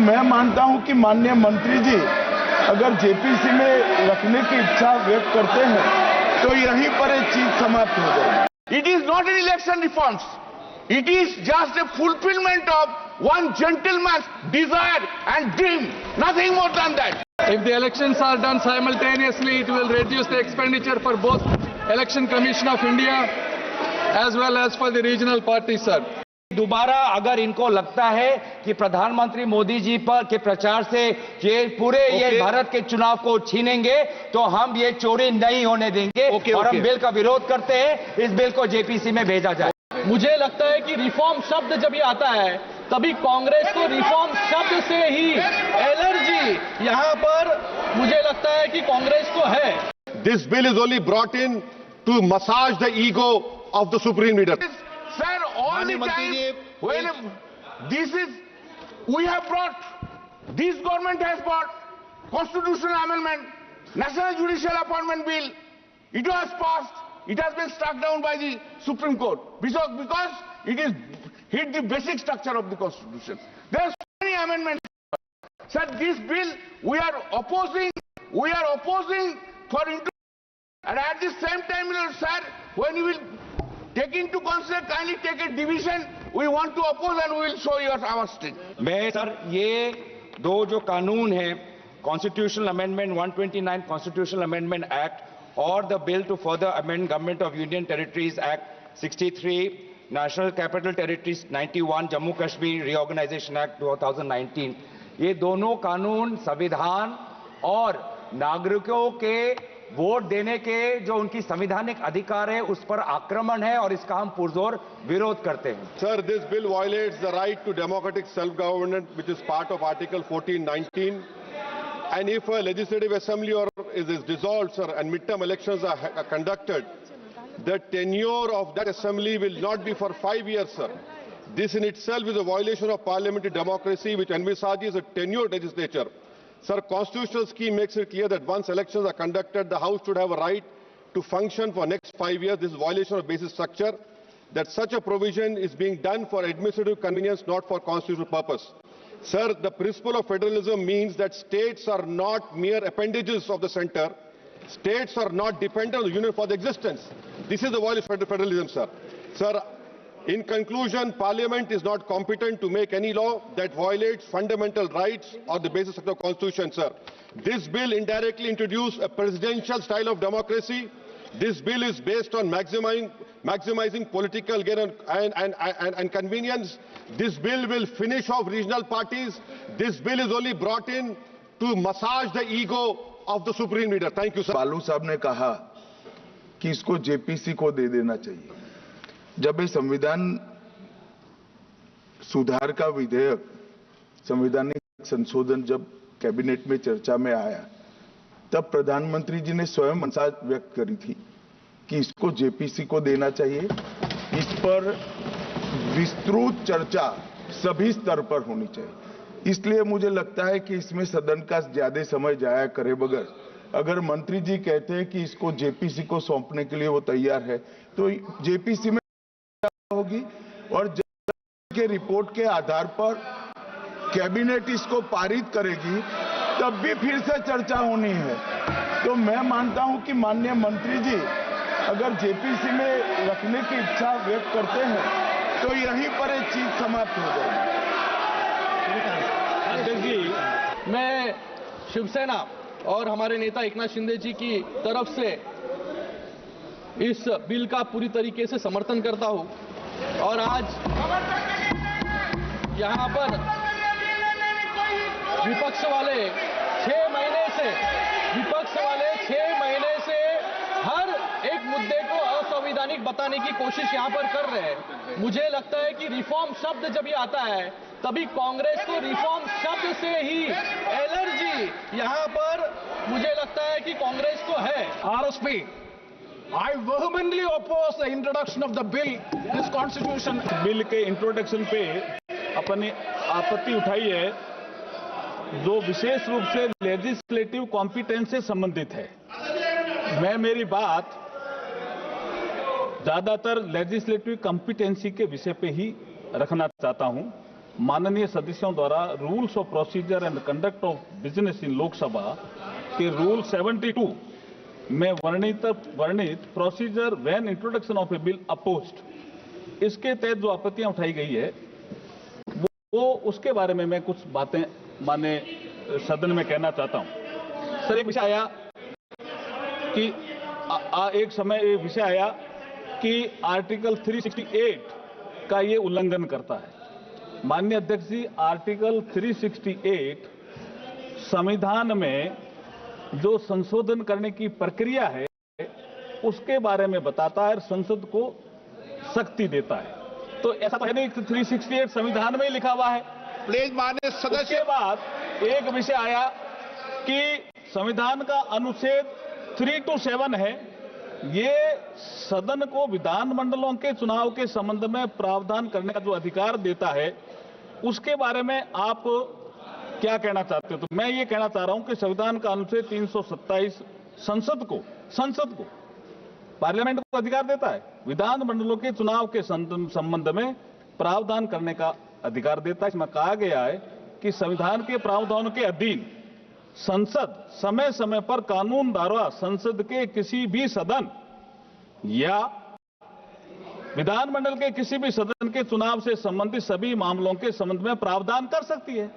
मैं मानता हूं कि माननीय मंत्री जी अगर जेपीसी में रखने की इच्छा व्यक्त करते हैं तो यहीं पर एक चीज समाप्त हो जाए। It is not an election reforms. It is just a fulfillment of one gentleman's desire and dream. Nothing more than that. If the elections are done simultaneously, it will reduce the expenditure for both Election Commission of India as well as for the regional parties, sir. दोबारा अगर इनको लगता है कि प्रधानमंत्री मोदी जी पर के प्रचार से ये पूरे ये भारत के चुनाव को छीनेंगे तो हम ये चोरी नहीं होने देंगे और हम बिल का विरोध करते हैं। इस बिल को जेपीसी में भेजा जाए। मुझे लगता है कि रिफॉर्म शब्द जब ये आता है तभी कांग्रेस को रिफॉर्म शब्द से ही एलर्जी यहाँ पर मुझे लगता है कि कांग्रेस को है। This bill is only brought in to massage the ego of the supreme leader. Sir, all the time, when this is, we have brought, this government has brought constitutional amendment, National Judicial Appointment Bill. It was passed. It has been struck down by the Supreme Court because it is hit the basic structure of the Constitution. There are so many amendments. Sir, this bill we are opposing for and at the same time, sir, when you will take into consider, kindly take a division. We want to oppose and we will show you our state. मैं sir ये दो जो कानून है constitutional amendment 129 constitutional amendment act और the bill to further amend government of union territories act 63 national capital territories 91 Jammu Kashmir reorganisation act 2019 ये दोनों कानून संविधान और नागरिकों के वोट देने के जो उनकी संवैधानिक अधिकार है उस पर आक्रमण है और इसका हम पुरजोर विरोध करते हैं। Sir, this bill violates the right to democratic self-government, which is part of Article 1419. And if a legislative assembly is dissolved, sir, and midterm elections are conducted, the tenure of that assembly will not be for 5 years, sir. This in itself is a violation of parliamentary democracy, which envisages a tenured legislature. Sir, constitutional scheme makes it clear that once elections are conducted, the House should have a right to function for next 5 years. This is violation of basic structure. That such a provision is being done for administrative convenience, not for constitutional purpose. Sir, the principle of federalism means that states are not mere appendages of the center. States are not dependent on the union for the existence. This is the violation of federalism, sir. Sir, in conclusion, Parliament is not competent to make any law that violates fundamental rights or the basis of the Constitution, sir. This bill indirectly introduced a presidential style of democracy. This bill is based on maximizing political gain and convenience. This bill will finish off regional parties. This bill is only brought in to massage the ego of the supreme leader. Thank you, sir. बालू साहब ने कहा कि इसको JPC को दे देना चाहिए। जब ये संविधान सुधार का विधेयक संवैधानिक संशोधन जब कैबिनेट में चर्चा में आया तब प्रधानमंत्री जी ने स्वयं मंशा व्यक्त करी थी कि इसको जेपीसी को देना चाहिए। इस पर विस्तृत चर्चा सभी स्तर पर होनी चाहिए। इसलिए मुझे लगता है कि इसमें सदन का ज्यादा समय जाया करे बगैर अगर मंत्री जी कहते हैं कि इसको जेपीसी को सौंपने के लिए वो तैयार है तो जेपीसी में होगी और के रिपोर्ट के आधार पर कैबिनेट इसको पारित करेगी तब भी फिर से चर्चा होनी है। तो मैं मानता हूं कि माननीय मंत्री जी अगर जेपीसी में रखने की इच्छा व्यक्त करते हैं तो यहीं पर एक चीज समाप्त हो जाएगी। अध्यक्ष जी, मैं शिवसेना और हमारे नेता एकनाथ शिंदे जी की तरफ से इस बिल का पूरी तरीके से समर्थन करता हूं और आज यहां पर विपक्ष वाले 6 महीने से हर एक मुद्दे को असंवैधानिक बताने की कोशिश यहां पर कर रहे हैं। मुझे लगता है कि रिफॉर्म शब्द जब ये आता है तभी कांग्रेस को रिफॉर्म शब्द से ही एलर्जी यहां पर मुझे लगता है कि कांग्रेस को है। RSP, I vehemently oppose the introduction of the bill, this constitution. Bill के इंट्रोडक्शन पे अपनी आपत्ति उठाई है जो विशेष रूप से लेजिस्लेटिव कॉम्पिटेंस से संबंधित है। मैं मेरी बात ज्यादातर लेजिस्लेटिव कॉम्पिटेंसी के विषय पे ही रखना चाहता हूं। माननीय सदस्यों द्वारा rules of procedure and conduct of business in Lok Sabha के रूल 72 में वर्णित procedure when introduction of A bill opposed, इसके तहत जो आपत्तियां उठाई गई है वो उसके बारे में मैं कुछ बातें माने सदन में कहना चाहता हूं। सर, एक विषय आया कि एक समय ये विषय आया कि आर्टिकल 368 का ये उल्लंघन करता है। माननीय अध्यक्ष जी, आर्टिकल 368 संविधान में जो संशोधन करने की प्रक्रिया है उसके बारे में बताता है और संसद को शक्ति देता है। तो ऐसा तो है नहीं, 368 संविधान में ही लिखा हुआ है। प्लीज माननीय सदस्य। उसके बाद एक विषय आया कि संविधान का अनुच्छेद 3 to 7 है, ये सदन को विधानमंडलों के चुनाव के संबंध में प्रावधान करने का जो अधिकार देता है, उसके बारे में आप क्या कहना चाहते हो? तो मैं ये कहना चाह रहा हूं कि संविधान का अनुच्छेद 327 संसद को पार्लियामेंट को अधिकार देता है, विधानमंडलों के चुनाव के संबंध में प्रावधान करने का अधिकार देता है। इसमें कहा गया है कि संविधान के प्रावधानों के अधीन संसद समय समय पर कानून द्वारा संसद के किसी भी सदन या विधानमंडल के किसी भी सदन के चुनाव से संबंधित सभी मामलों के संबंध में प्रावधान कर सकती है।